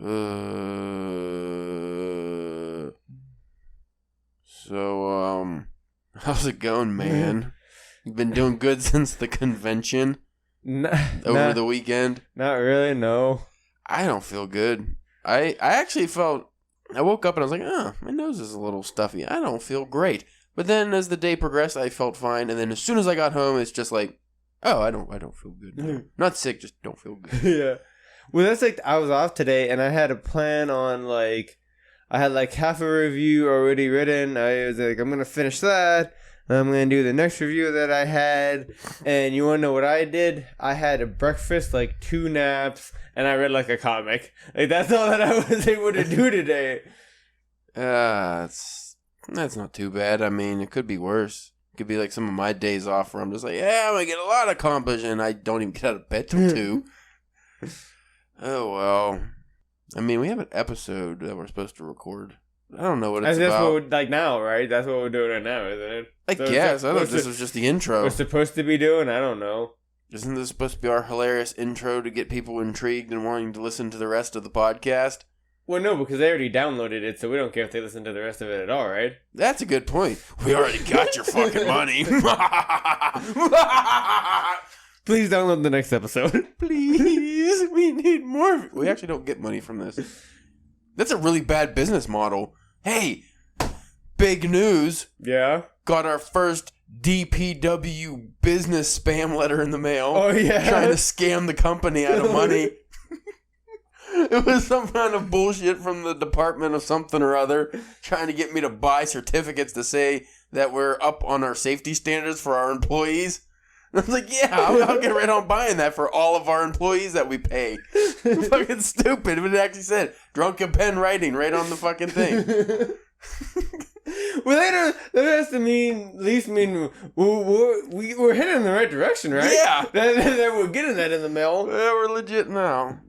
How's it going, man? You've been doing good since the convention over the weekend? Not really, no. I don't feel good. I actually felt, I woke up and I was like, my nose is a little stuffy. I don't feel great. But then as the day progressed, I felt fine. And then as soon as I got home, it's just like, I don't feel good now. Not sick, just don't feel good. Yeah. Well, that's like, I was off today and I had a plan on I had half a review already written. I was like, I'm going to finish that. I'm going to do the next review that I had. And you want to know what I did? I had a breakfast, 2 naps, and I read a comic. That's all that I was able to do today. That's not too bad. I mean, it could be worse. It could be some of my days off where I'm just I'm going to get a lot accomplished, and I don't even get out of bed till 2. Oh, well. I mean, we have an episode that we're supposed to record. I don't know what it's that's about. What now, right? That's what we're doing right now, isn't it? I guess. I thought this was just the intro. We're supposed to be doing? I don't know. Isn't this supposed to be our hilarious intro to get people intrigued and wanting to listen to the rest of the podcast? Well, no, because they already downloaded it, so we don't care if they listen to the rest of it at all, right? That's a good point. We already got your fucking money. Please download the next episode. Please. We need more. We actually don't get money from this. That's a really bad business model. Hey, big news. Yeah? Got our first DPW business spam letter in the mail. Oh, yeah? Trying to scam the company out of money. It was some kind of bullshit from the department of something or other trying to get me to buy certificates to say that we're up on our safety standards for our employees. And I was like, yeah, I'll get right on buying that for all of our employees that we pay. Fucking stupid. But it actually said Drunken pen writing right on the fucking thing. Well, that has to at least mean we're heading in the right direction, right? Yeah. That we're getting that in the mail. Yeah, we're legit now.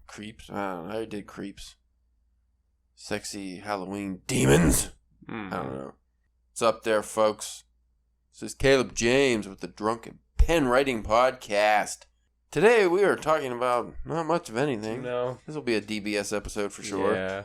Creeps. I already did creeps. Sexy Halloween demons. I don't know. What's up there, folks? This is Caleb James with the Drunken Pen Writing Podcast. Today we are talking about not much of anything. No. This will be a DBS episode for sure. Yeah.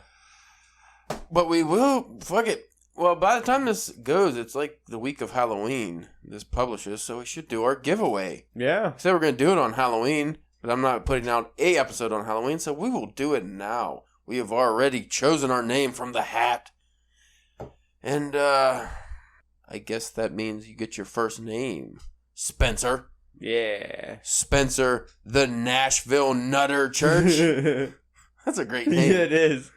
But we will. Fuck it. Well, by the time this goes, it's the week of Halloween. This publishes, so we should do our giveaway. Yeah. Said we're going to do it on Halloween. But I'm not putting out a episode on Halloween, so we will do it now. We have already chosen our name from the hat. And, I guess that means you get your first name. Spencer. Yeah. Spencer, the Nashville Nutter Church. That's a great name. Yeah, it is.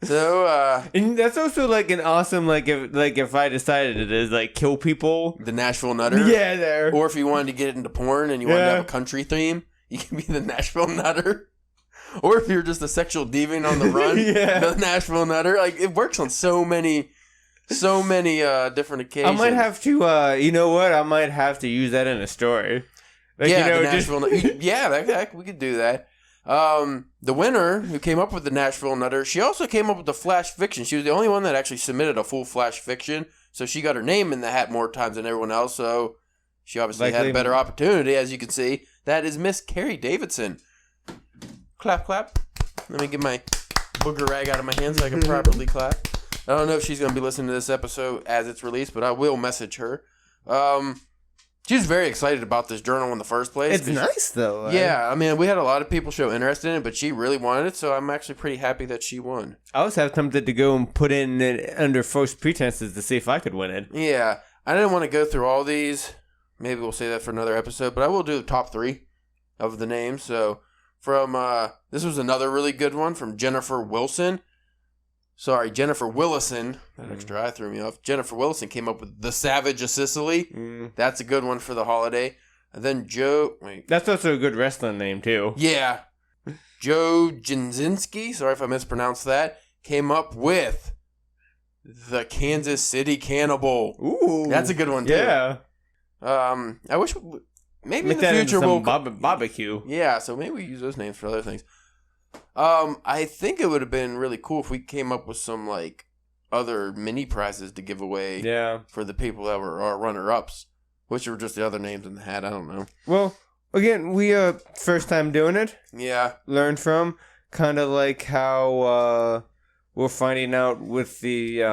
So, and that's also an awesome, if I decided it is, kill people. The Nashville Nutter? Yeah, there. Or if you wanted to get into porn and you wanted to have a country theme. You can be the Nashville Nutter. Or if you're just a sexual deviant on the run, the Nashville Nutter. It works on so many different occasions. I might have to, you know what? I might have to use that in a story. The Nashville Nutter. Yeah, we could do that. The winner who came up with the Nashville Nutter, she also came up with the flash fiction. She was the only one that actually submitted a full flash fiction. So she got her name in the hat more times than everyone else. So she obviously had a better opportunity, as you can see. That is Miss Carrie Davidson. Clap, clap. Let me get my booger rag out of my hand so I can properly clap. I don't know if she's going to be listening to this episode as it's released, but I will message her. She was very excited about this journal in the first place. It's nice, though. Yeah, I mean, we had a lot of people show interest in it, but she really wanted it, so I'm actually pretty happy that she won. I was tempted to go and put in it under false pretenses to see if I could win it. Yeah, I didn't want to go through all these. Maybe we'll say that for another episode, but I will do the top 3 of the names. So from, this was another really good one from Jennifer Willison. That extra I threw me off. Jennifer Willison came up with The Savage of Sicily. That's a good one for the holiday. And then That's also a good wrestling name, too. Yeah. Joe Jinzinski, sorry if I mispronounced that, came up with The Kansas City Cannibal. Ooh. That's a good one, too. Yeah. I wish maybe Make in the future we'll barbecue. Yeah, so maybe we use those names for other things. I think it would have been really cool if we came up with some like other mini prizes to give away. Yeah. For the people that were our runner-ups, which were just the other names in the hat. I don't know. Well, again, we first time doing it. Yeah. Learn from kind of like how we're finding out with the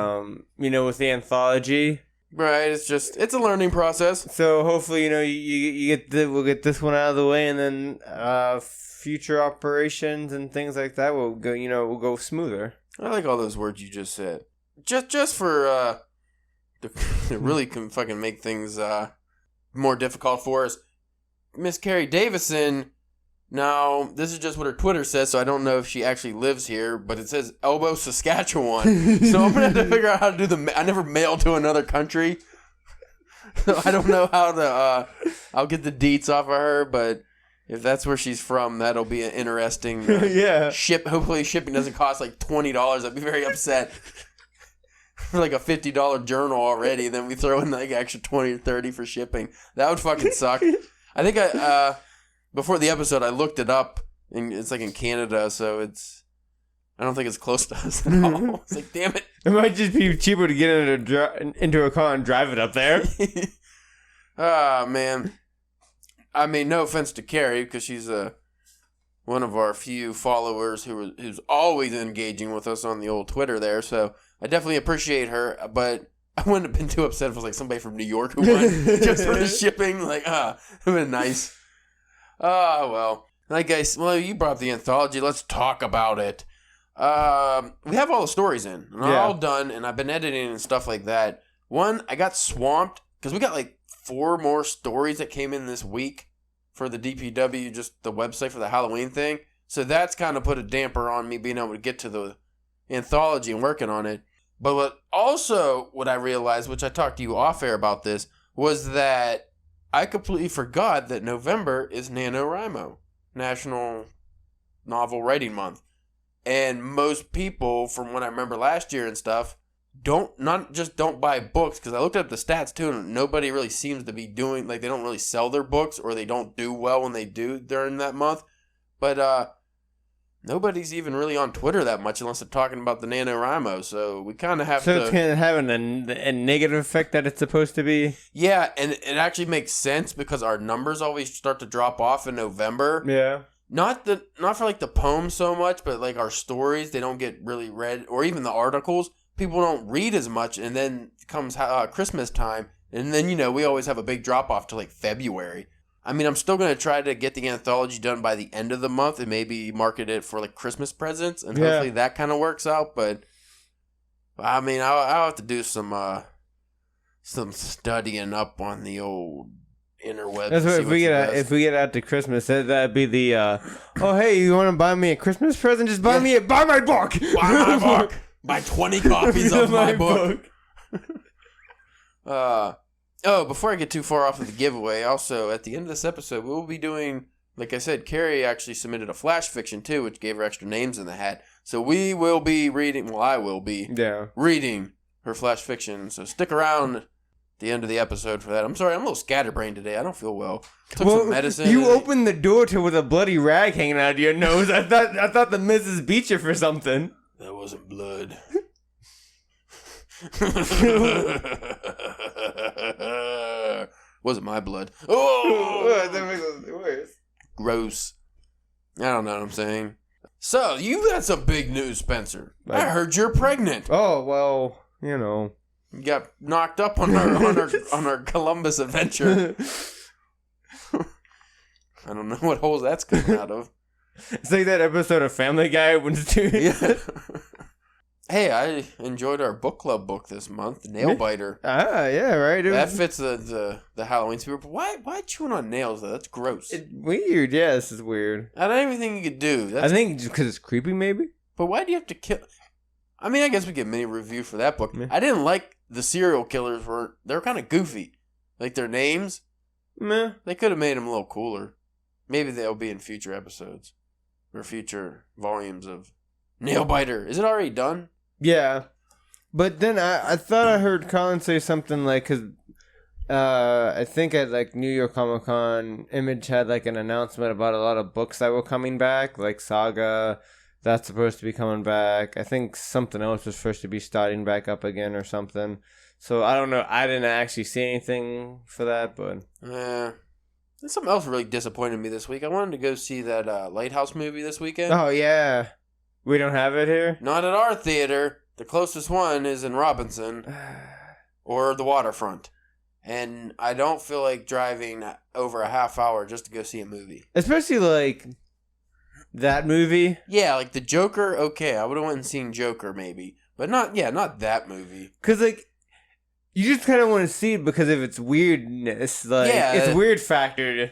with the anthology. Right. It's a learning process. So hopefully you we'll get this one out of the way, and then future operations and things like that will go smoother. I like all those words you just said. Just for to really can fucking make things more difficult for us. Miss Carrie Davison. Now, this is just what her Twitter says, so I don't know if she actually lives here, but it says Elbow, Saskatchewan. So I'm going to have to figure out how to do I never mailed to another country. So I don't know how to, I'll get the deets off of her, but if that's where she's from, that'll be an interesting yeah. Hopefully shipping doesn't cost like $20. I'd be very upset. For like a $50 journal already, then we throw in like extra 20 or 30 for shipping. That would fucking suck. I think before the episode, I looked it up, and it's like in Canada, so I don't think it's close to us at all. It's like, damn it. It might just be cheaper to get into a car and drive it up there. Ah, man. I mean, no offense to Carrie, because she's one of our few followers who's always engaging with us on the old Twitter there, so I definitely appreciate her, but I wouldn't have been too upset if it was like somebody from New York who won just for the shipping. Like, it would have been nice. Well. You brought up the anthology. Let's talk about it. We have all the stories in. And they're all done, and I've been editing and stuff like that. One, I got swamped, because we got like 4 more stories that came in this week for the DPW, just the website for the Halloween thing. So that's kind of put a damper on me being able to get to the anthology and working on it. But what I realized, which I talked to you off air about this, was that I completely forgot that November is NaNoWriMo, National Novel Writing Month. And most people, from what I remember last year and stuff, don't buy books, because I looked up the stats too, and nobody really seems to be doing, like, they don't really sell their books, or they don't do well when they do during that month. But nobody's even really on Twitter that much unless they're talking about the NaNoWriMo, so we kind of have to... So it's kind of having a negative effect that it's supposed to be? Yeah, and it actually makes sense because our numbers always start to drop off in November. Yeah. Not for like the poems so much, but like our stories, they don't get really read, or even the articles. People don't read as much, and then comes Christmas time, and then, we always have a big drop off to like February. I mean, I'm still going to try to get the anthology done by the end of the month and maybe market it for like Christmas presents, and hopefully that kind of works out. But I mean, I'll have to do some studying up on the old interwebs. That's what if we get out to Christmas, that'd be the oh hey, you want to buy me a Christmas present? Just buy my book. Buy my book. Buy 20 copies of my book. Before I get too far off of the giveaway, also, at the end of this episode, we will be doing, like I said, Carrie actually submitted a flash fiction, too, which gave her extra names in the hat. So we will be reading, I will be reading her flash fiction. So stick around at the end of the episode for that. I'm sorry, I'm a little scatterbrained today. I don't feel well. Took some medicine. You opened the door with a bloody rag hanging out of your nose. I thought the missus beat you for something. That wasn't blood. Wasn't my blood. Oh, that makes it worse. Gross. I don't know what I'm saying. So you got some big news, Spencer. I heard you're pregnant. Oh well, You got knocked up on our Columbus adventure. I don't know what holes that's coming out of. It's like that episode of Family Guy when yeah. Hey, I enjoyed our book club book this month, Nailbiter. Ah, yeah, right. That fits the Halloween spirit. But why chewing on nails, though? That's gross. It's weird. Yeah, this is weird. I don't even think you could do. I think just because it's creepy, maybe. But why do you have to kill... I mean, I guess we get mini review for that book. Yeah. I didn't like the serial killers. They're kind of goofy. Like, their names. Meh. They could have made them a little cooler. Maybe they'll be in future episodes. Or future volumes of Nailbiter. Is it already done? Yeah. But then I thought I heard Colin say something like, because I think at like New York Comic Con, Image had like an announcement about a lot of books that were coming back, like Saga, That's supposed to be coming back. I think something else was supposed to be starting back up again or something. So I don't know. I didn't actually see anything for that, but Yeah. There's something else really disappointed me this week. I wanted to go see that Lighthouse movie this weekend. oh yeah, we don't have it here. Not at our theater. The closest one is in Robinson or the waterfront. And I don't feel like driving over a half hour just to go see a movie. Especially like that movie. Yeah, like the Joker, okay. I would have went and seen Joker maybe. But not that movie. Because like, you just kind of want to see it because of its weirdness. Like, Yeah. it's weird factor.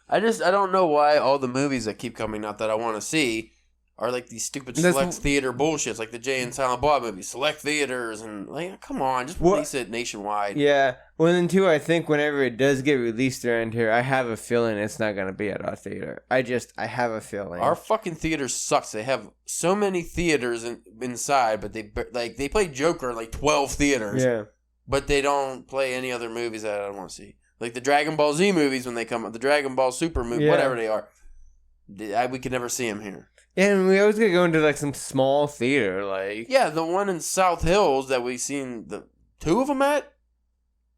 I don't know why all the movies that keep coming out that I want to see are like these stupid select theater bullshits, like the Jay and Silent Bob movies, select theaters, and like, come on, just release it nationwide. Yeah. Well, then too, I think whenever it does get released around here, I have a feeling it's not going to be at our theater. I have a feeling. Our fucking theater sucks. They have so many theaters inside, but they play Joker in like 12 theaters. Yeah. But they don't play any other movies that I want to see. Like the Dragon Ball Z movies when they come up, the Dragon Ball Super movie, whatever they are. We could never see them here. Yeah, and we always gotta go into like some small theater, like. Yeah, the one in South Hills that we seen the two of them at.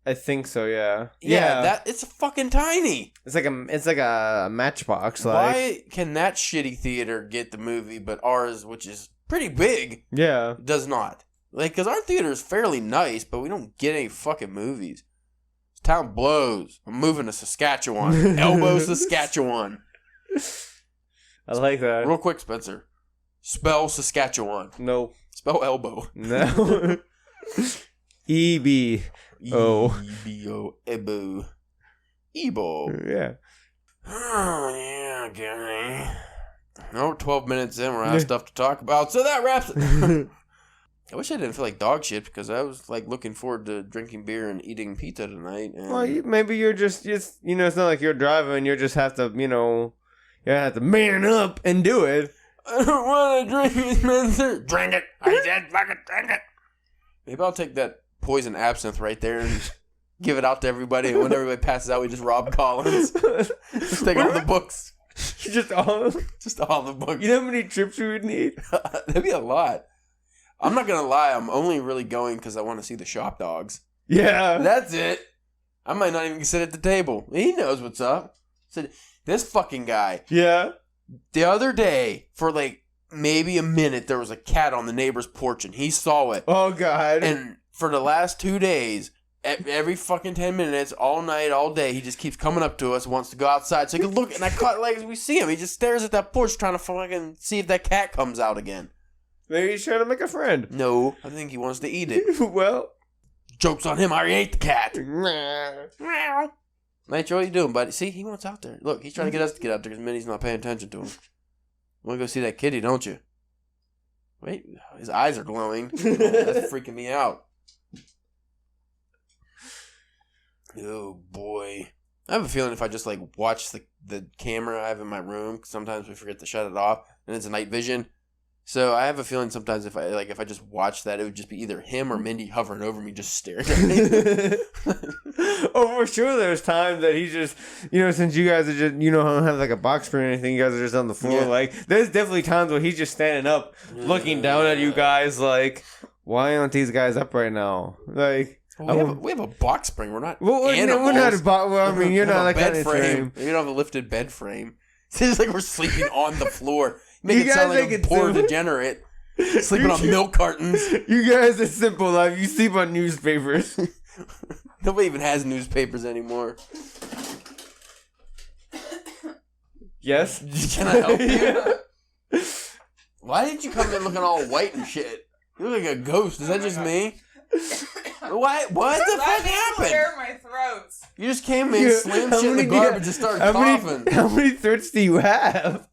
I think so. Yeah. Yeah, it's fucking tiny. It's like a Matchbox. Like. Why can that shitty theater get the movie, but ours, which is pretty big, Yeah. does not? Like, because our theater is fairly nice, but we don't get any fucking movies. This town blows. I'm moving to Saskatchewan. Elbow, Saskatchewan. I like that. Real quick, Spencer. Spell Saskatchewan. No. Spell elbow. No. E-B-O. E-B-O. Ebo. Ebo. Yeah. Oh, yeah, Gary. No, 12 minutes in, we're out of stuff to talk about, so that wraps it. I wish I didn't feel like dog shit because I was like looking forward to drinking beer and eating pizza tonight. And Well, maybe you're just it's not like you're driving. You just have to, you have to man up and do it. I don't want to drink it, Spencer. Drink it. I said fucking drink it. Maybe I'll take that poison absinthe right there and give it out to everybody. And when everybody passes out, we just rob Collins. Just take all the books. Just all the books. You know how many trips we would need? That'd be a lot. I'm not going to lie. I'm only really going because I want to see the shop dogs. Yeah. That's it. I might not even sit at the table. He knows what's up. So, this fucking guy. Yeah. The other day, for like maybe a minute, there was a cat on the neighbor's porch and he saw it. Oh, God. And for the last 2 days, every fucking 10 minutes, all night, all day, he just keeps coming up to us, wants to go outside so he can look. And I caught, like, we see him. He just stares at that porch trying to fucking see if that cat comes out again. Maybe he's trying to make a friend. No, I think he wants to eat it. Well. Joke's on him. I already ate the cat. Meow. Nitro, what you doing, buddy? See, he wants out there. Look, he's trying to get us to get out there because Minnie's not paying attention to him. Want to go see that kitty, don't you? Wait, his eyes are glowing. Oh, that's freaking me out. Oh, boy. I have a feeling if I just, like, watch the camera I have in my room, sometimes we forget to shut it off, and it's a night vision. So I have a feeling sometimes if I just watch that, it would just be either him or Mindy hovering over me, just staring at me. Oh, for sure. There's times that he just, since you guys are just, don't have like a box spring or anything, you guys are just on the floor. Yeah. Like, there's definitely times where he's just standing up, looking down at you guys, like, why aren't these guys up right now? Like, we have a box spring. We're not. Well, animals. we're not a box. Well, I mean, you're not like bed that frame. You don't have a lifted bed frame. It's just like we're sleeping on the floor. Make You it sound guys like make a it poor simple. degenerate. Sleeping on milk cartons. You guys are simple life. You sleep on newspapers. Nobody even has newspapers anymore. Yes? Can I help you? Why did you come in looking all white and shit? You look like a ghost. Is that just me? What the fuck happened? Clear my throat. You just came in, slammed shit in the garbage, and started coughing. How many throats do you have?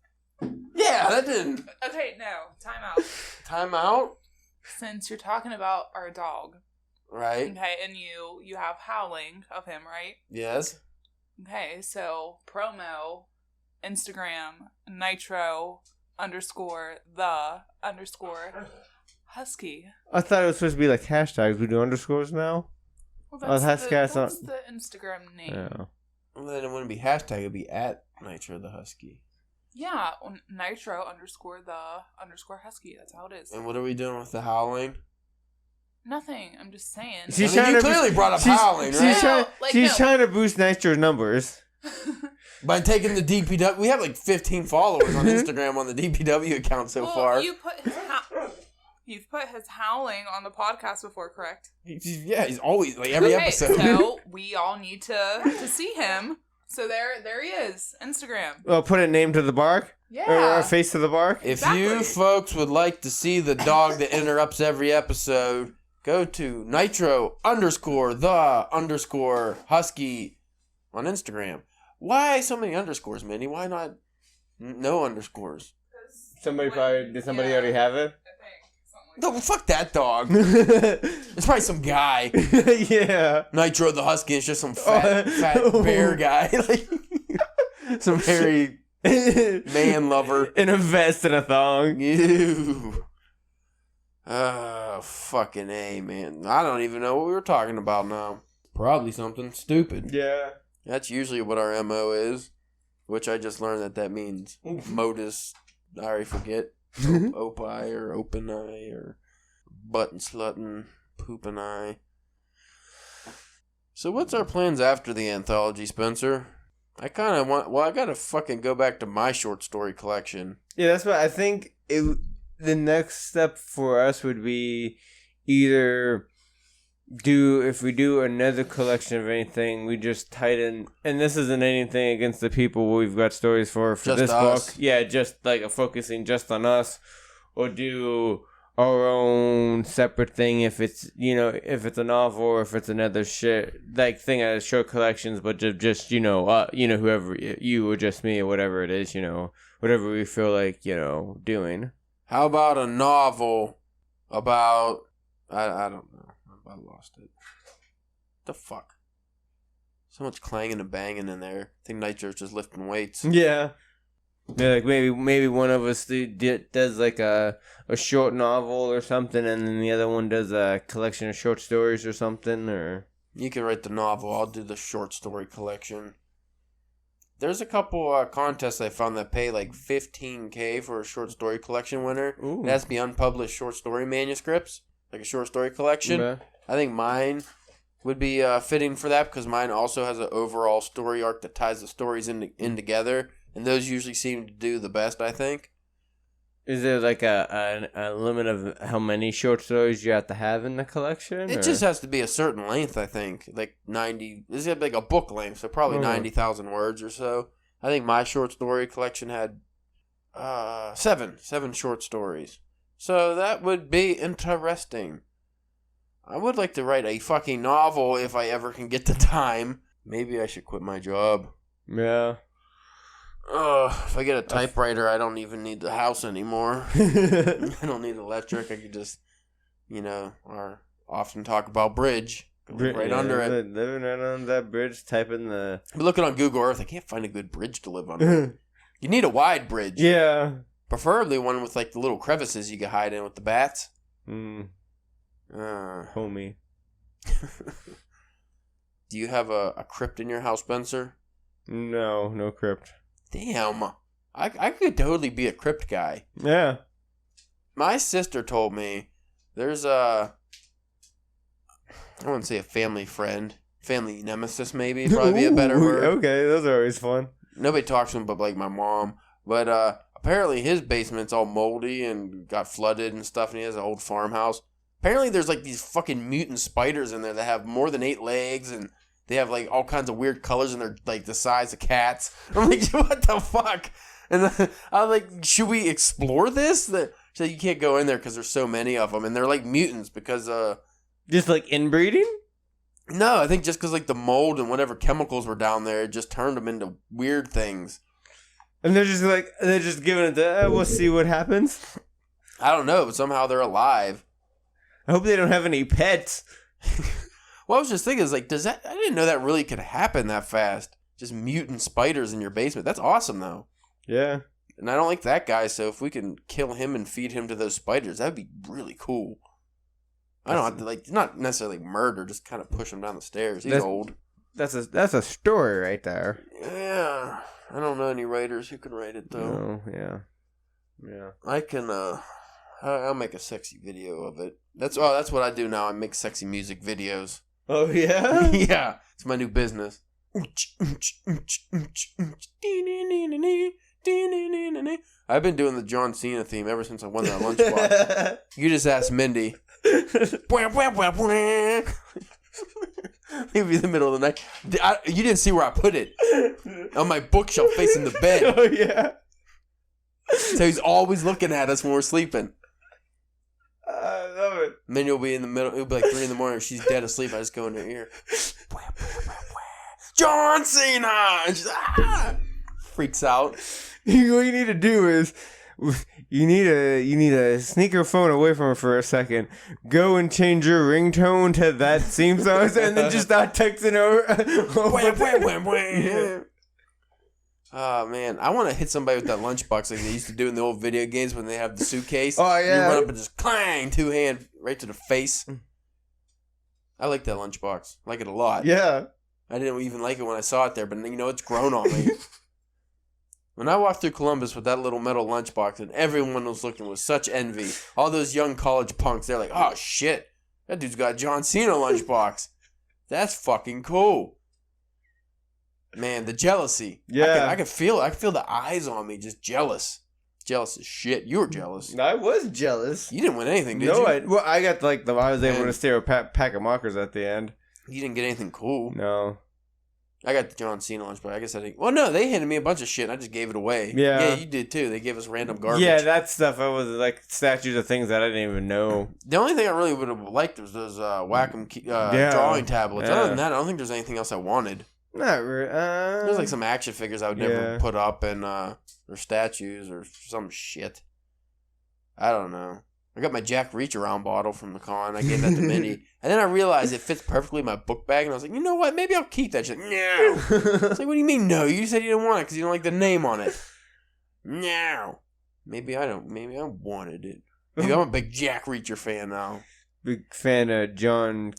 Yeah, that didn't. Okay, no. Time out. Time out? Since you're talking about our dog. Right. Okay, and you have howling of him, right? Yes. Okay, so promo, Instagram, nitro, _the_ husky. I thought it was supposed to be like hashtags. We do underscores now? Well, that's that's the Instagram name. Yeah. Well, then it wouldn't be hashtag. It would be @NitroTheHusky. Yeah, Nitro _ Husky. That's how it is. And what are we doing with the howling? Nothing. I'm just saying. She's I mean, trying you to clearly brought up howling, right? She's trying to boost Nitro's numbers. By taking the DPW, we have like 15 followers on Instagram on the DPW account so far. You've put his howling on the podcast before, correct? He's always like every episode. So we all need to see him. So there he is, Instagram. Well, put a name to the bark. Yeah. Or a face to the bark. If you folks would like to see the dog that interrupts every episode, go to Nitro _the _Husky on Instagram. Why so many underscores, Minnie? Why not no underscores? Did somebody already have it? I think. No, fuck that dog. It's probably some guy. Yeah. Nitro the Husky is just some fat bear guy. Like, some hairy man lover. In a vest and a thong. Ew. Fucking A, man. I don't even know what we were talking about now. Probably something stupid. Yeah. That's usually what our MO is, which I just learned that means modus. I already forget. Opie or open eye or button slutting, pooping eye. So what's our plans after the anthology, Spencer? I kind of want... Well, I gotta fucking go back to my short story collection. Yeah, that's what I think. The next step for us would be either if we do another collection of anything, we just tighten. And this isn't anything against the people we've got stories for just this us. book. Yeah, just like focusing just on us, or do our own separate thing if it's a novel or if it's another shit like thing as short collections, but just whoever you or just me or whatever it is, whatever we feel like doing. How about a novel about... I don't know. I lost it. The fuck? So much clanging and banging in there. I think Nitro's just lifting weights. Yeah. Yeah, like maybe one of us does like a short novel or something, and then the other one does a collection of short stories or something. Or you can write the novel. I'll do the short story collection. There's a couple contests I found that pay like $15,000 for a short story collection winner. Ooh. It has to be unpublished short story manuscripts, like a short story collection. Yeah. I think mine would be fitting for that because mine also has an overall story arc that ties the stories in together, and those usually seem to do the best, I think. Is there like a limit of how many short stories you have to have in the collection? It just has to be a certain length, I think. Like 90... This is like a book length, so probably 90,000 words or so. I think my short story collection had 7 short stories. So that would be interesting. I would like to write a fucking novel if I ever can get the time. Maybe I should quit my job. Yeah. If I get a typewriter, I don't even need the house anymore. I don't need electric. I could just, or often talk about bridge. Live right under it. Living right on that bridge, typing the... But looking on Google Earth, I can't find a good bridge to live under. You need a wide bridge. Yeah. Preferably one with like the little crevices you can hide in with the bats. Homie. Do you have a crypt in your house, Spencer? No crypt. Damn. I could totally be a crypt guy. Yeah. My sister told me there's I wouldn't say a family friend. Family nemesis, maybe. Probably be a better word. Okay, those are always fun. Nobody talks to him but like my mom. But apparently his basement's all moldy and got flooded and stuff, and he has an old farmhouse. Apparently there's like these fucking mutant spiders in there that have more than 8 legs, and they have like all kinds of weird colors, and they're like the size of cats. I'm like, what the fuck? And then, I'm like, should we explore this? So you can't go in there because there's so many of them, and they're like mutants because just like inbreeding? No, I think just because like the mold and whatever chemicals were down there, it just turned them into weird things. And they're just giving it to, we'll see what happens. I don't know, but somehow they're alive. I hope they don't have any pets. Well, I was just thinking, I didn't know that really could happen that fast. Just mutant spiders in your basement. That's awesome, though. Yeah. And I don't like that guy, so if we can kill him and feed him to those spiders, that'd be really cool. I don't have to, not necessarily murder, just kind of push him down the stairs. He's old. That's a story right there. Yeah. I don't know any writers who can write it though. Oh, yeah. Yeah. I can I'll make a sexy video of it. That's what I do now. I make sexy music videos. Oh, yeah? Yeah. It's my new business. I've been doing the John Cena theme ever since I won that lunchbox. You just ask Mindy. Maybe in the middle of the night. You didn't see where I put it. On my bookshelf facing the bed. Oh, yeah. So he's always looking at us when we're sleeping. I love it. And then you'll be in the middle. It'll be like 3 a.m. She's dead asleep. I just go in her ear. John Cena! And she's freaks out. What you need to do is you need to sneak your phone away from her for a second. Go and change your ringtone to that theme song, and then just start texting her. Oh man, I want to hit somebody with that lunchbox like they used to do in the old video games when they have the suitcase. Oh yeah, you run up and just clang, 2-hand right to the face. I like that lunchbox. I like it a lot. Yeah. I didn't even like it when I saw it there, but it's grown on me. When I walked through Columbus with that little metal lunchbox and everyone was looking with such envy, all those young college punks, they're like, oh shit, that dude's got a John Cena lunchbox. That's fucking cool. Man, the jealousy. Yeah. I can feel it. I can feel the eyes on me, just jealous. Jealous as shit. You were jealous. I was jealous. You didn't win anything, did you? No, I got I was able to steal a pack of markers at the end. You didn't get anything cool. No. I got the John Cena lunchbox. I guess I didn't. Well, no, they handed me a bunch of shit and I just gave it away. Yeah. Yeah, you did too. They gave us random garbage. Yeah, that stuff. I was like statues of things that I didn't even know. The only thing I really would have liked was those Wacom drawing tablets. Yeah. Other than that, I don't think there's anything else I wanted. Not really. There's like some action figures I would never put up and or statues or some shit. I don't know. I got my Jack Reach Around bottle from the con. I gave that to Mindy. And then I realized it fits perfectly in my book bag. And I was like, you know what? Maybe I'll keep that. She's like, no. It's like, what do you mean no? You said you didn't want it because you don't like the name on it. No. Maybe I don't. Maybe I wanted it. Maybe I'm a big Jack Reacher fan now. Big fan of John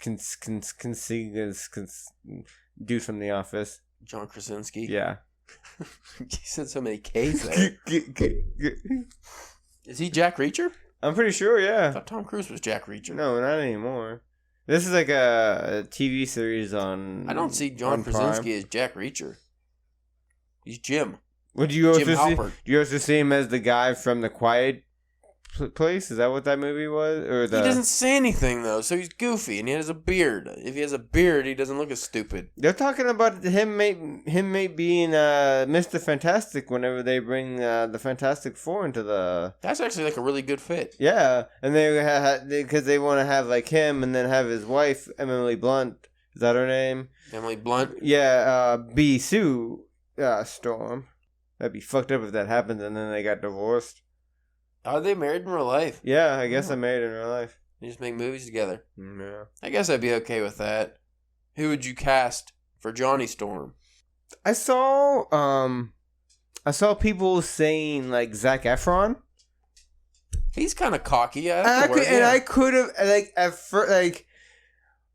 dude from The Office. John Krasinski. Yeah. You said so many K's there. Is he Jack Reacher? I'm pretty sure, I yeah. thought Tom Cruise was Jack Reacher. No, not anymore. This is like a TV series on. I don't see John Krasinski as Jack Reacher. He's Jim. Would you Jim also see? Halpert. Do you also see him as the guy from The Quiet Place? Is that what that movie was? Or He doesn't say anything though, so he's goofy and he has a beard. If he has a beard, he doesn't look as stupid. They're talking about him being Mr. Fantastic whenever they bring the Fantastic Four into the. That's actually like a really good fit. Yeah, and because they want to have like him and then have his wife Emily Blunt. Is that her name? Emily Blunt. Yeah, be Sue Storm. That'd be fucked up if that happened and then they got divorced. Are they married in real life? Yeah, I guess I made it in real life. They just make movies together. Yeah. I guess I'd be okay with that. Who would you cast for Johnny Storm? I saw people saying like Zac Efron. He's kind of cocky. I could have like at first like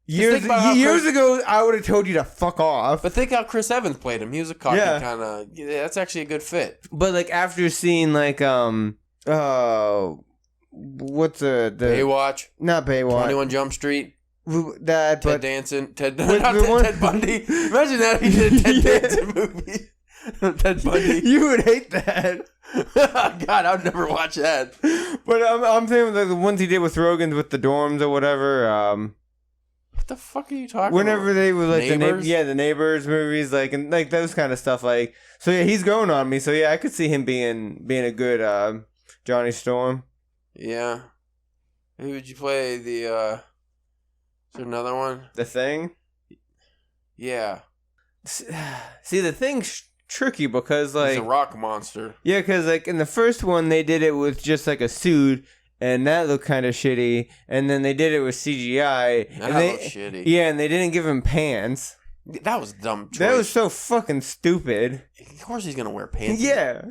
years ago I would have told you to fuck off. But think how Chris Evans played him. He was a cocky Yeah. kind of. Yeah, that's actually a good fit. But like after seeing like what's the Baywatch. Not Baywatch 21 Jump Street. That Ted but Danson. Ted one- Ted Bundy. Imagine that if he did a Ted Danson movie. Ted Bundy. you would hate that. God, I would never watch that. But I'm saying like the ones he did with Rogan's with the dorms or whatever. What the fuck are you talking Whenever about? they were like Neighbors? the Neighbors movies, like and like those kind of stuff. Like so, yeah, he's growing on me. So yeah, I could see him being a good Johnny Storm. Yeah. Who would you play? Is there another one? The Thing. Yeah. See, the Thing's tricky because like He's a rock monster. yeah, because like in the first one they did it with just like a suit. And that looked kind of shitty. And then they did it with CGI. That and looked shitty. Yeah, and they didn't give him pants. That was a dumb choice. That was so fucking stupid. Of course he's gonna wear pants. Yeah.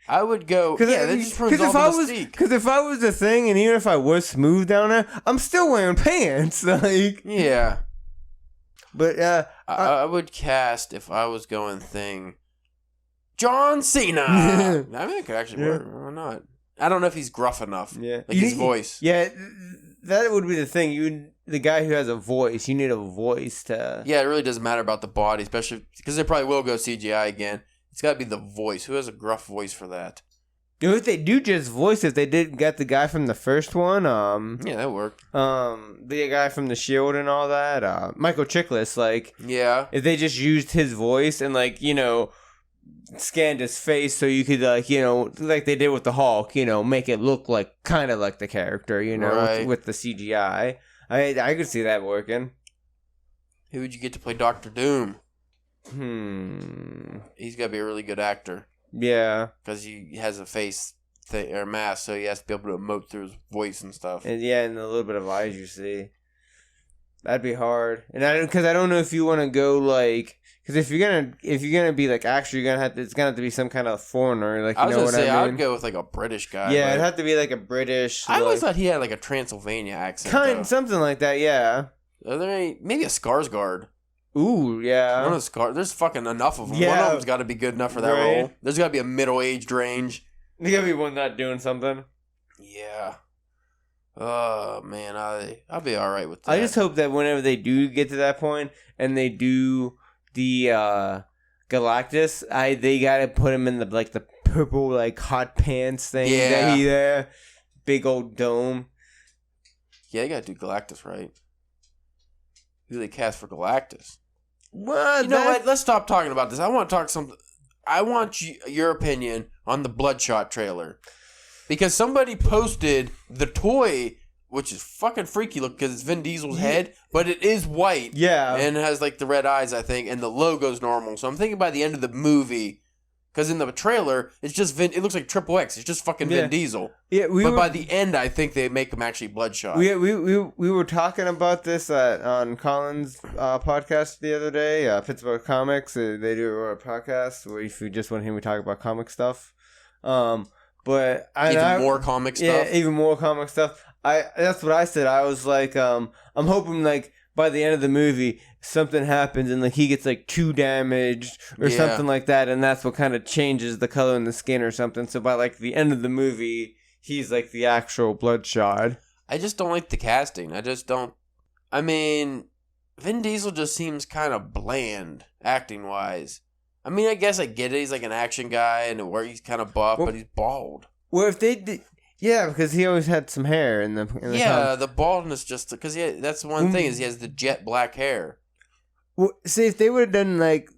I would go. Yeah, that just ruins all the mystique. Because if I was the Thing, and even if I was smooth down there, I'm still wearing pants. Like, Yeah. but I would cast, if I was going thing, John Cena. I mean, it could actually work. Why not? I don't know if he's gruff enough. Yeah. Like his voice. Yeah, that would be the thing. The guy who has a voice, you need a voice to... Yeah, it really doesn't matter about the body, especially because they probably will go CGI again. It's got to be the voice. Who has a gruff voice for that? If they do just voice it, they did get the guy from the first one. Yeah, that worked. The guy from The Shield and all that. Michael Chiklis, like... Yeah. If they just used his voice and, like, you know... scanned his face so you could, like, you know, like they did with the Hulk, you know, make it look like kind of like the character, you know, right. with the CGI. I could see that working. Who would you get to play Dr. Doom? He's got to be a really good actor. Yeah. Because he has a face or mask, so he has to be able to emote through his voice and stuff. And yeah, and a little bit of eyes you see. That'd be hard. And because I don't know if you want to go, like... Because if you're gonna be like actually, it's gonna have to be some kind of foreigner, like, you I was know gonna what say I mean? I'd go with like a British guy. Yeah, it'd have to be like a British. I always thought he had like a Transylvania accent. Something like that. Yeah. Are there any, maybe a Skarsgård? Ooh, yeah. One of there's fucking enough of them. Yeah. One of them's got to be good enough for that role. There's got to be a middle-aged range. There gotta be one not doing something. Yeah. Oh man, I'll be all right with that. I just hope that whenever they do get to that point and they do the Galactus, they gotta put him in the purple like hot pants thing. Yeah. That big old dome. Yeah, you gotta do Galactus right. Who do they cast for Galactus? Well, you know what? Let's stop talking about this. I want to talk something. I want your opinion on the Bloodshot trailer, because somebody posted the toy, which is fucking freaky look because it's Vin Diesel's head, but it is white. Yeah. And it has like the red eyes, I think, and the logo's normal. So I'm thinking by the end of the movie, because in the trailer, it's just it looks like Triple X. It's just fucking Vin Diesel. Yeah, by the end, I think they make him actually Bloodshot. We were talking about this on Colin's podcast the other day, Pittsburgh Comics. They do a podcast where if you just want to hear me talk about comic stuff. But more comic stuff? Yeah, even more comic stuff. That's what I said. I was like, I'm hoping like by the end of the movie something happens and like he gets like too damaged or something like that, and that's what kind of changes the color in the skin or something. So by like the end of the movie, he's like the actual Bloodshot. I just don't like the casting. I just don't. I mean, Vin Diesel just seems kind of bland acting wise. I mean, I guess I get it. He's like an action guy and where he's kind of buff, but he's bald. Well, if they did. Yeah, because he always had some hair in the the baldness just because that's one thing is he has the jet black hair. Well, see, if they would have done like,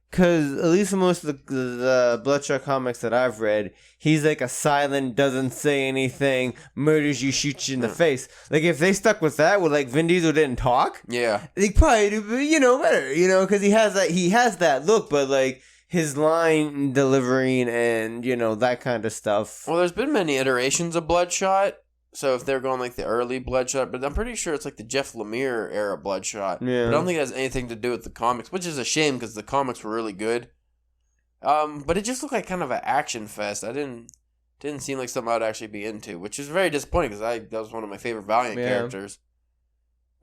because at least most of the Bloodshot comics that I've read, he's like a silent, doesn't say anything, murders you, shoots you in the face. Like if they stuck with that, where like Vin Diesel didn't talk, they probably do, better, because he has that look, but like. His line delivering and, that kind of stuff. Well, there's been many iterations of Bloodshot. So if they're going like the early Bloodshot, but I'm pretty sure it's like the Jeff Lemire era Bloodshot. Yeah. But I don't think it has anything to do with the comics, which is a shame because the comics were really good. But it just looked like kind of an action fest. I didn't seem like something I'd actually be into, which is very disappointing because that was one of my favorite Valiant characters.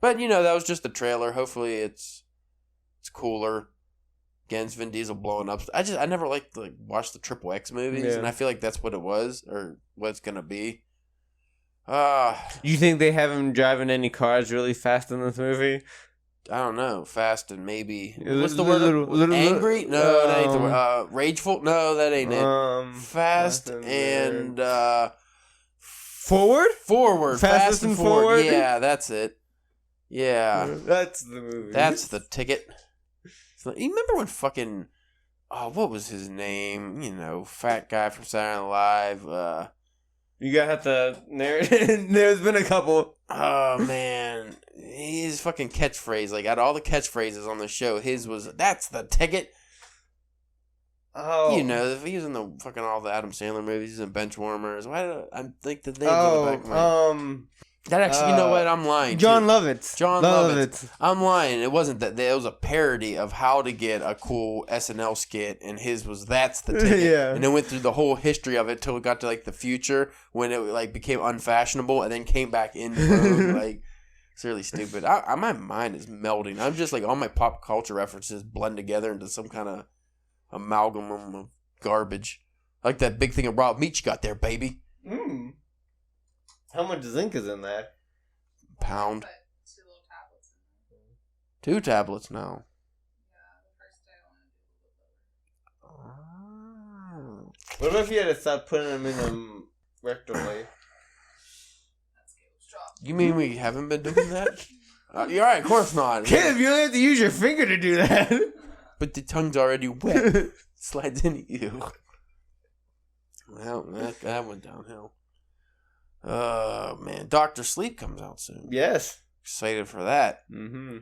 But, that was just the trailer. Hopefully it's cooler. Against Vin Diesel blowing up. I never liked to watch the Triple X movies, and I feel like that's what it was or what it's gonna be. You think they have him driving any cars really fast in this movie? I don't know. Fast and maybe what's the word? Angry? No, that ain't the word. Rageful? No, that ain't it. Fast and forward. Fast and forward. Yeah, that's it. Yeah, that's the movie. That's the ticket. You remember when fucking, what was his name? Fat guy from Saturday Night Live. You gotta have to narrate. There's been a couple. Oh man, his fucking catchphrase, like out of all the catchphrases on the show, his was "That's the ticket." Oh, he was in the fucking all the Adam Sandler movies, he's in Benchwarmers. Why do I think the names on the back of my that actually, you know what? I'm lying. John Lovitz. John Lovitz. I'm lying. It wasn't that. It was a parody of how to get a cool SNL skit, and his was "That's the ticket." Yeah. And it went through the whole history of it till it got to like the future when it became unfashionable, and then came back in vogue. It's really stupid. My mind is melting. I'm just like all my pop culture references blend together into some kind of amalgam of garbage. Like that big thing of raw meat you got there, baby. Mm. How much zinc is in that? Pound. Put 2 little tablets in there. 2 tablets now. Yeah, the first day I want to do a little bit. What about if you had to start putting them in them rectally? That's Caleb's job. You mean we haven't been doing that? You're right, of course not. Caleb, you only have to use your finger to do that. But the tongue's already wet. Slides into you. Well, that went downhill. Man. Dr. Sleep comes out soon. Yes. Excited for that. Mm-hmm.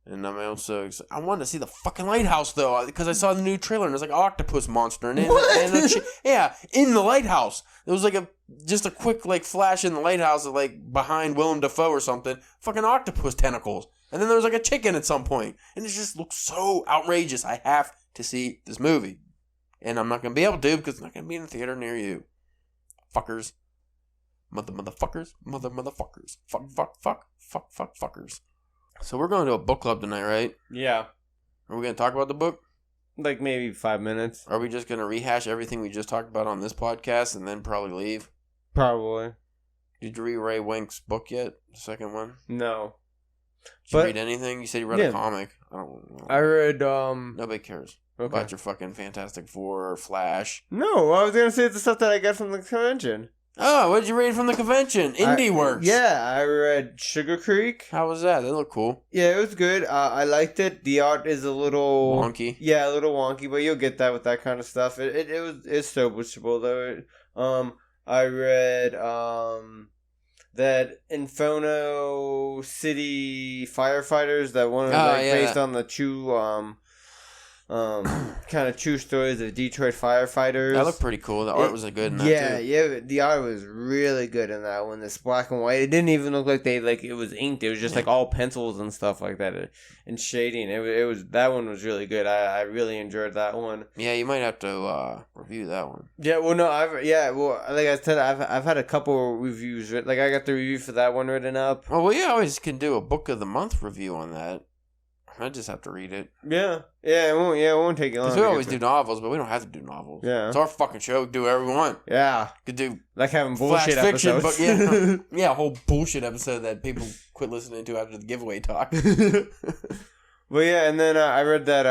And I'm also excited. I wanted to see the fucking lighthouse, though, because I saw the new trailer, and there's like an octopus monster. And What? Yeah, in the lighthouse. There was like just a quick like flash in the lighthouse of like behind Willem Dafoe or something. Fucking octopus tentacles. And then there was like a chicken at some point. And it just looks so outrageous. I have to see this movie. And I'm not going to be able to because it's not going to be in a theater near you. Fuckers. Motherfuckers. Motherfuckers. Fuckers. So we're going to a book club tonight, right? Yeah. Are we going to talk about the book? Like maybe 5 minutes. Are we just going to rehash everything we just talked about on this podcast and then probably leave? Probably. Did you read Ray Wink's book yet? The second one? No. Did you read anything? You said you read a comic. I don't know. I read, Nobody cares. Okay. About your fucking Fantastic Four or Flash. No, I was going to say it's the stuff that I got from the convention. Oh, what did you read from the convention? Indie Works. Yeah, I read Sugar Creek. How was that? They look cool. Yeah, it was good. I liked it. The art is a little wonky. Yeah, a little wonky, but you'll get that with that kind of stuff. It's serviceable though. I read that Inferno City Firefighters. That one was based on the true kind of true stories of Detroit firefighters. That looked pretty cool. The art was good in that too. Yeah, the art was really good in that one. This black and white. It didn't even look like it was inked. It was just like all pencils and stuff like that and shading. It was that one was really good. I really enjoyed that one. Yeah, you might have to review that one. Yeah, well, no, like I said, I've had a couple reviews. Like I got the review for that one written up. Oh, well, you always can do a book of the month review on that. I just have to read it. Yeah, it won't take you long. Because we always do novels, but we don't have to do novels. Yeah. It's our fucking show. We can do whatever we want. Yeah. Could do like having bullshit Flash fiction, episodes. but yeah, a whole bullshit episode that people quit listening to after the giveaway talk. Well, yeah, and then I read that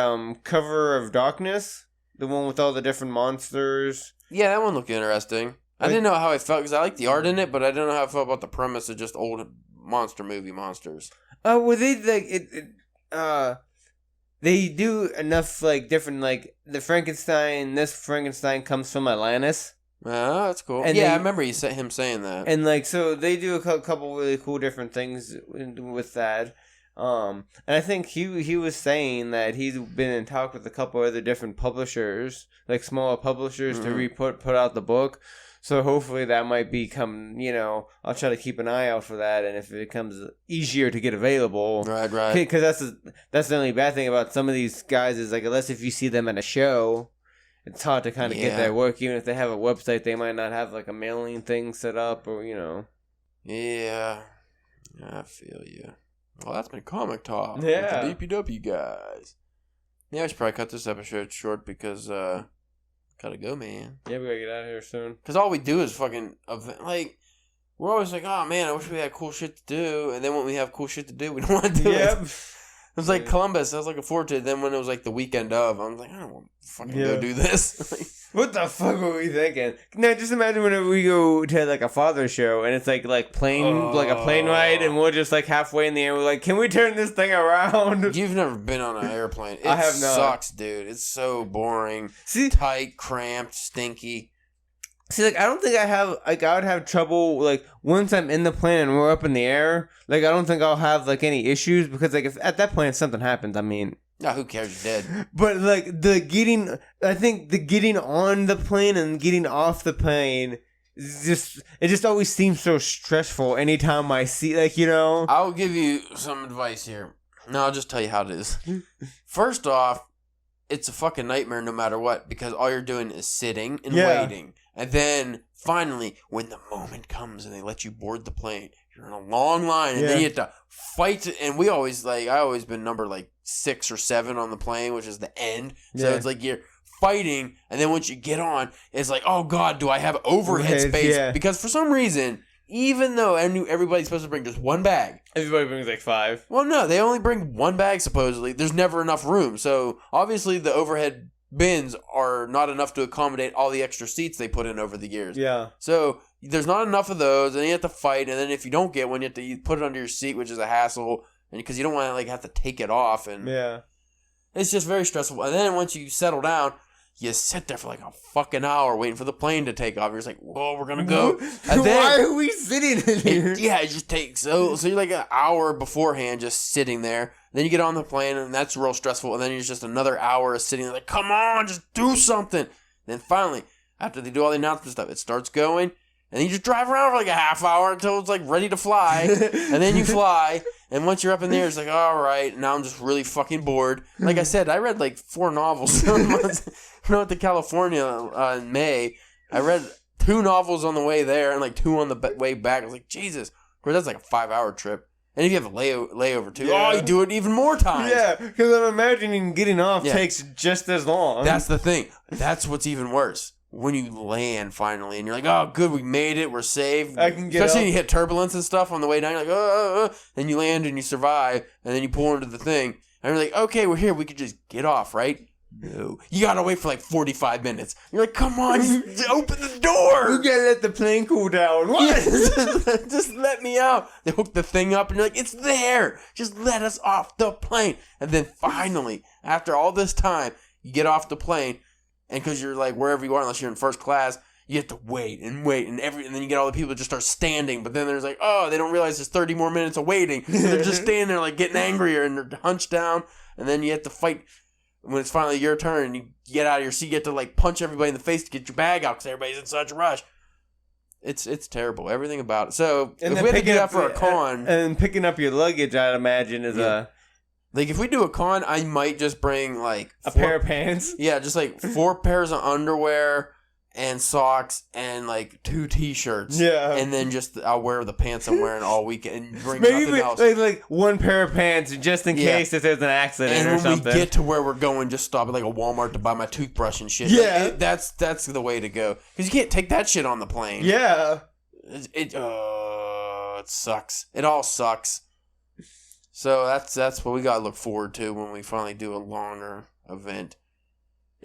Cover of Darkness, the one with all the different monsters. Yeah, that one looked interesting. I didn't know how I felt because I like the art in it, but I didn't know how I felt about the premise of just old monster movie monsters. Well, they like it. They do enough like different like the Frankenstein. This Frankenstein comes from Atlantis. Oh, that's cool. And I remember him saying that. And like so, they do a couple really cool different things with that. And I think he was saying that he's been in talk with a couple other different publishers, like smaller publishers, to put out the book. So hopefully that might become, I'll try to keep an eye out for that, and if it becomes easier to get available, right, because that's the only bad thing about some of these guys is like unless if you see them at a show, it's hard to kind of get their work. Even if they have a website, they might not have like a mailing thing set up, or Yeah, I feel you. Well, that's been comic talk. Yeah, with the DPW guys. Yeah, I should probably cut this episode short because gotta go, man. Yeah, we gotta get out of here soon. Because all we do is fucking like we're always like, oh man, I wish we had cool shit to do, and then when we have cool shit to do, we don't want to do it. It was like Columbus. I was looking forward to it. Then when it was like the weekend of, I was like, I don't want to fucking go do this. What the fuck were we thinking? Now, just imagine whenever we go to like a father show and it's like plane, like a plane ride, and we're just like halfway in the air. We're like, can we turn this thing around? You've never been on an airplane. It I have not. Sucks, dude. It's so boring. See, tight, cramped, stinky. See, like, I don't think I would have trouble, like, once I'm in the plane and we're up in the air, like, I don't think I'll have, like, any issues, because, like, if at that point something happens, I mean... No, who cares? You're dead. But, like, I think the getting on the plane and getting off the plane, it just always seems so stressful anytime I see, like, I'll give you some advice here. No, I'll just tell you how it is. First off, it's a fucking nightmare no matter what, because all you're doing is sitting and waiting. And then finally, when the moment comes and they let you board the plane, you're in a long line, and then you have to fight. And I always been number like 6 or 7 on the plane, which is the end. So it's like you're fighting, and then once you get on, it's like, oh God, do I have overhead space? Yeah. Because for some reason, even though I knew everybody's supposed to bring just one bag. Everybody brings like 5. Well, no, they only bring one bag, supposedly. There's never enough room. So, obviously, the overhead bins are not enough to accommodate all the extra seats they put in over the years. Yeah. So, there's not enough of those, and you have to fight, and then if you don't get one, you have to put it under your seat, which is a hassle, and because you don't want to, like, have to take it off, and it's just very stressful. And then once you settle down, you sit there for like a fucking hour waiting for the plane to take off. You're just like, whoa, we're gonna go. And then, why are we sitting in here? It just takes so you're like an hour beforehand just sitting there. Then you get on the plane, and that's real stressful. And then you're just another hour of sitting there like, come on, just do something. Then finally, after they do all the announcement stuff, it starts going. And then you just drive around for like a half hour until it's like ready to fly. And then you fly. And once you're up in there, it's like, all right, now I'm just really fucking bored. Like I said, I read like 4 novels. When I went to California in May, I read 2 novels on the way there and like 2 on the way back. I was like, Jesus. Of course, that's like a 5-hour trip. And if you have a layover too, you do it even more times. Yeah, because I'm imagining getting off takes just as long. That's the thing. That's what's even worse. When you land finally, and you're like, oh, good, we made it, we're safe. I can get Especially when up. you hit turbulence and stuff on the way down. You're like, then you land and you survive, and then you pull into the thing. And you're like, okay, we're here. We could just get off, right? No. You gotta wait for like 45 minutes. You're like, come on, just open the door. You gotta let the plane cool down. What? Just let me out. They hook the thing up, and you're like, it's there. Just let us off the plane. And then finally, after all this time, you get off the plane. And because you're like wherever you are, unless you're in first class, you have to wait, and then you get all the people that just start standing. But then there's like, oh, they don't realize there's 30 more minutes of waiting. So they're just standing there like getting angrier, and they're hunched down. And then you have to fight when it's finally your turn. And you get out of your seat, you have to like punch everybody in the face to get your bag out because everybody's in such a rush. It's terrible, everything about it. So and if we had to do that for a con, and picking up your luggage, I'd imagine is a. Like, if we do a con, I might just bring, like... a pair of pants? Yeah, just, like, 4 pairs of underwear and socks and, like, 2 T-shirts. Yeah. And then just, I'll wear the pants I'm wearing all weekend and bring nothing else. Like 1 pair of pants just in case if there's an accident or something. And when we get to where we're going, just stop at, like, a Walmart to buy my toothbrush and shit. Yeah. Like, that's the way to go. Because you can't take that shit on the plane. Yeah. It sucks. It all sucks. So that's what we gotta look forward to when we finally do a longer event.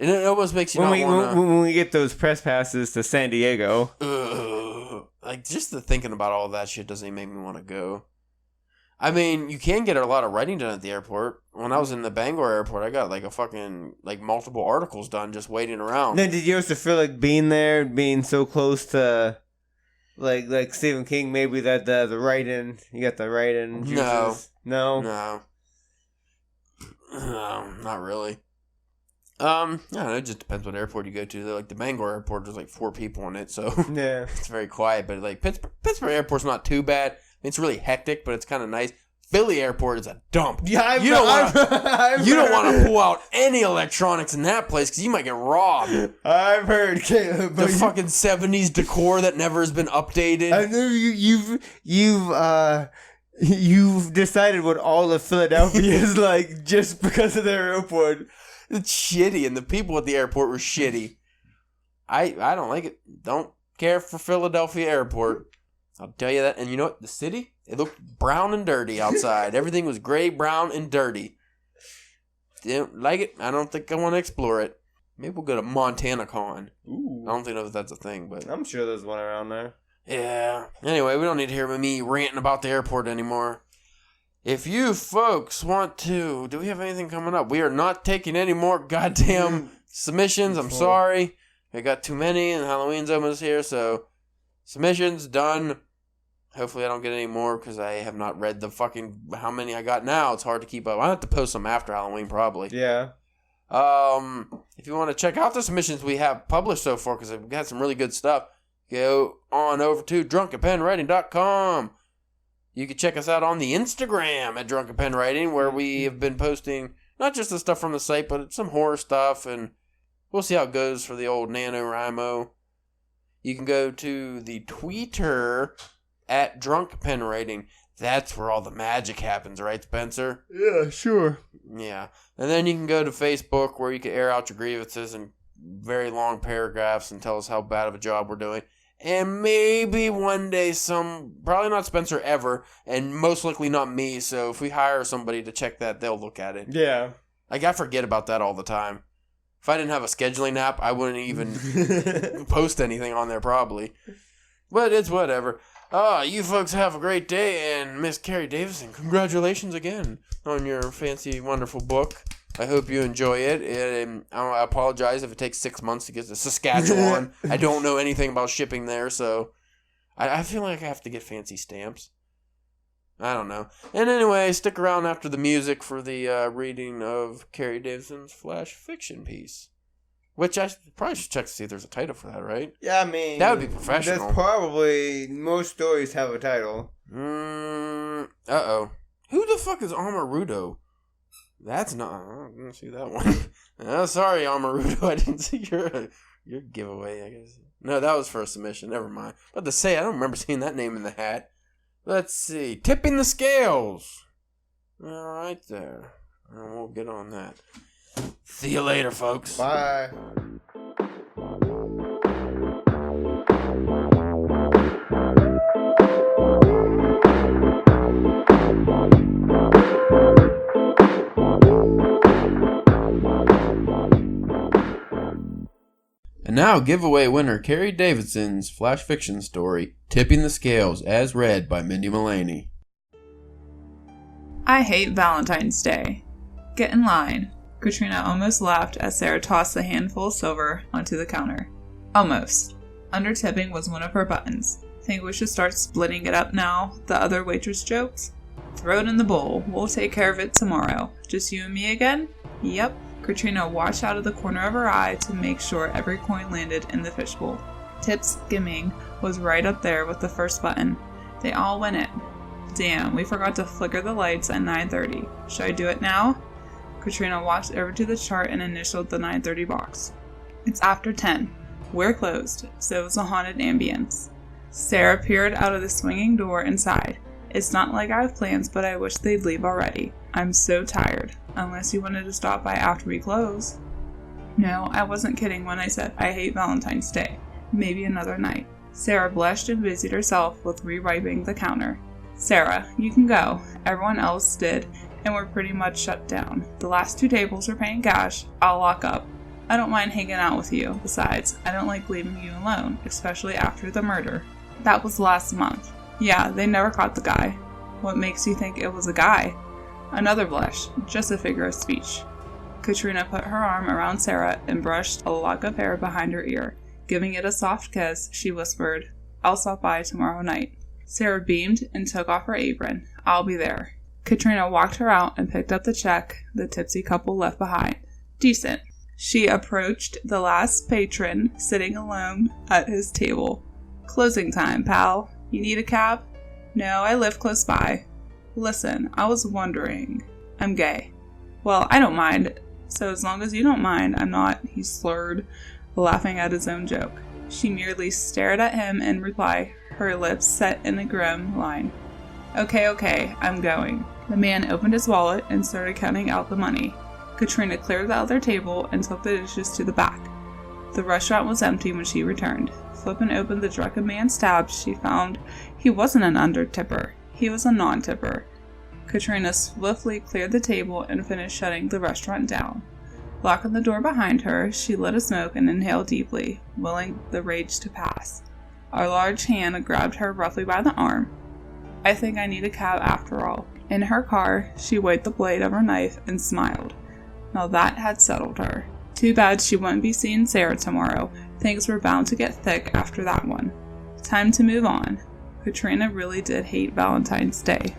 And it almost makes you when we get those press passes to San Diego. Like, just the thinking about all that shit doesn't even make me want to go. I mean, you can get a lot of writing done at the airport. When I was in the Bangor airport, I got like a fucking like multiple articles done just waiting around. Then did you also feel like being there, being so close to like Stephen King? Maybe that the writing, you got the writing. No, not really. I don't know, it just depends what airport you go to. Like the Bangor airport, there's like 4 people in it, so yeah, it's very quiet. But like Pittsburgh airport's not too bad. It's really hectic, but it's kind of nice. Philly airport is a dump. Yeah, you don't want to pull out any electronics in that place because you might get robbed. I've heard, Caleb, the fucking 70s decor that never has been updated. I know you've decided what all of Philadelphia is like just because of their airport. It's shitty, and the people at the airport were shitty. I don't like it. Don't care for Philadelphia airport. I'll tell you that. And you know what? The city, it looked brown and dirty outside. Everything was gray, brown, and dirty. Didn't like it. I don't think I want to explore it. Maybe we'll go to Montana Con. Ooh. I don't think if that's a thing, but I'm sure there's one around there. Yeah. Anyway, we don't need to hear me ranting about the airport anymore. If you folks want to, do we have anything coming up? We are not taking any more goddamn submissions. I'm sorry. I got too many, and Halloween's almost here, so submissions done. Hopefully I don't get any more because I have not read the fucking how many I got now. It's hard to keep up. I'll have to post some after Halloween probably. Yeah. If you want to check out the submissions we have published so far because we've got some really good stuff, go on over to drunkenpenwriting.com. You can check us out on the Instagram at drunkenpenwriting where we have been posting not just the stuff from the site but some horror stuff and we'll see how it goes for the old NaNoWriMo. you can go to the Twitter at DrunkpenWriting. That's where all the magic happens, right, Spencer? Yeah, sure. Yeah. And then you can go to Facebook where you can air out your grievances in very long paragraphs and tell us how bad of a job we're doing. And maybe one day probably not Spencer ever, and most likely not me, so if we hire somebody to check that, they'll look at it. Yeah. Like, I forget about that all the time. If I didn't have a scheduling app, I wouldn't even post anything on there probably. But it's whatever. You folks have a great day, and Miss Carrie Davison, congratulations again on your fancy, wonderful book. I hope you enjoy it, and I apologize if it takes 6 months to get to Saskatchewan. I don't know anything about shipping there, so I feel like I have to get fancy stamps. I don't know. And anyway, stick around after the music for the reading of Carrie Davison's flash fiction piece. Which I probably should check to see if there's a title for that, right? Yeah, I mean... That would be professional. That's probably... Most stories have a title. Uh-oh. Who the fuck is Amarudo? That's not... I didn't see that one. Oh, sorry, Amarudo. I didn't see your giveaway, I guess. No, that was for a submission. Never mind. But to say, I don't remember seeing that name in the hat. Let's see. Tipping the Scales. All right there. We'll get on that. See you later, folks. Bye. And now, giveaway winner Carrie Davidson's flash fiction story, Tipping the Scales, as read by Mindy Mullaney. I hate Valentine's Day. Get in line. Katrina almost laughed as Sarah tossed the handful of silver onto the counter. Almost. Under tipping was one of her buttons. Think we should start splitting it up now? The other waitress joked. Throw it in the bowl. We'll take care of it tomorrow. Just you and me again? Yep. Katrina watched out of the corner of her eye to make sure every coin landed in the fishbowl. Tip skimming was right up there with the first button. They all went in. Damn, we forgot to flicker the lights at 9:30. Should I do it now? Katrina walked over to the chart and initialed the 9:30 box. It's after 10. We're closed, so it's a haunted ambience. Sarah peered out of the swinging door and sighed. It's not like I have plans, but I wish they'd leave already. I'm so tired. Unless you wanted to stop by after we close. No, I wasn't kidding when I said I hate Valentine's Day. Maybe another night. Sarah blushed and busied herself with rewiping the counter. Sarah, you can go. Everyone else did, and we're pretty much shut down. The last 2 tables are paying cash. I'll lock up. I don't mind hanging out with you. Besides, I don't like leaving you alone, especially after the murder. That was last month. Yeah, they never caught the guy. What makes you think it was a guy? Another blush, just a figure of speech. Katrina put her arm around Sarah and brushed a lock of hair behind her ear. Giving it a soft kiss, she whispered, I'll stop by tomorrow night. Sarah beamed and took off her apron. I'll be there. Katrina walked her out and picked up the check the tipsy couple left behind. Decent. She approached the last patron sitting alone at his table. Closing time, pal. You need a cab? No, I live close by. Listen, I was wondering. I'm gay. Well, I don't mind. So as long as you don't mind, I'm not, he slurred, laughing at his own joke. She merely stared at him in reply, her lips set in a grim line. Okay, I'm going. The man opened his wallet and started counting out the money. Katrina cleared the other table and took the dishes to the back. The restaurant was empty when she returned. Flipping open the drunken man's tabs, she found he wasn't an under-tipper. He was a non-tipper. Katrina swiftly cleared the table and finished shutting the restaurant down. Locking the door behind her, she lit a smoke and inhaled deeply, willing the rage to pass. A large hand grabbed her roughly by the arm. I think I need a cab after all. In her car, she wiped the blade of her knife and smiled. Now that had settled her. Too bad she wouldn't be seeing Sarah tomorrow. Things were bound to get thick after that one. Time to move on. Katrina really did hate Valentine's Day.